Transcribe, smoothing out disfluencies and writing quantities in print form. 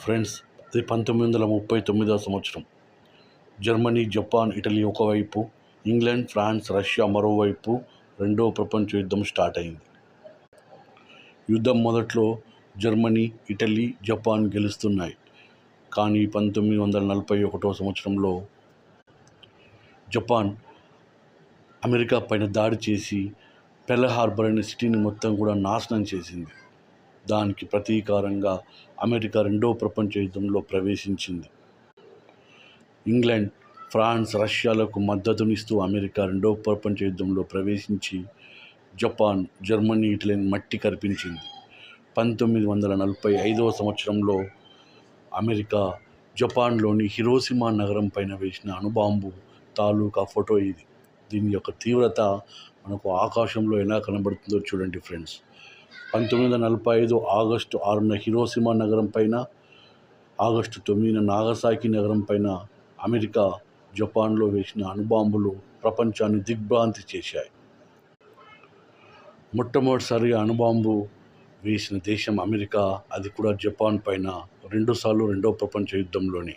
Friends, ఇది 1939వ సంవత్సరం. Germany, Japan, Italy ఒకవైపు, ఇంగ్లాండ్, ఫ్రాన్స్, రష్యా మరోవైపు రెండవ ప్రపంచ యుద్ధం స్టార్ట్ అయింది. యుద్ధం మొదట్లో జర్మనీ, ఇటలీ, జపాన్ గెలుస్తున్నాయి. కానీ 1941వ సంవత్సరంలో జపాన్ అమెరికా పైన దాడి చేసి పెర్ల్ హార్బర్ అనే సిటీని మొత్తం కూడా నాశనం చేసింది. దానికి ప్రతీకారంగా అమెరికా రెండవ ప్రపంచ యుద్ధంలో ప్రవేశించింది. ఇంగ్లాండ్, ఫ్రాన్స్, రష్యాలకు మద్దతునిస్తూ అమెరికా రెండవ ప్రపంచ యుద్ధంలో ప్రవేశించి జపాన్, జర్మనీ, ఇటలీని మట్టి కరిపించింది. 1945వ సంవత్సరంలో అమెరికా జపాన్లోని హిరోషిమా నగరం పైన వేసిన అణుబాంబు తాలూకా ఫోటో ఇది. దీని యొక్క తీవ్రత మనకు ఆకాశంలో ఎలా కనబడుతుందో చూడండి ఫ్రెండ్స్. 1945 ఆగస్టు 6న హిరోషిమా నగరం పైన, ఆగస్టు 9న నాగసాకి నగరం పైన అమెరికా, జపాన్లో వేసిన అణుబాంబులు ప్రపంచాన్ని దిగ్భ్రాంతి చేశాయి. మొట్టమొదటిసారిగా అణుబాంబు వేసిన దేశం అమెరికా, అది కూడా జపాన్ పైన, రెండుసార్లు రెండవ ప్రపంచ యుద్ధంలోనే.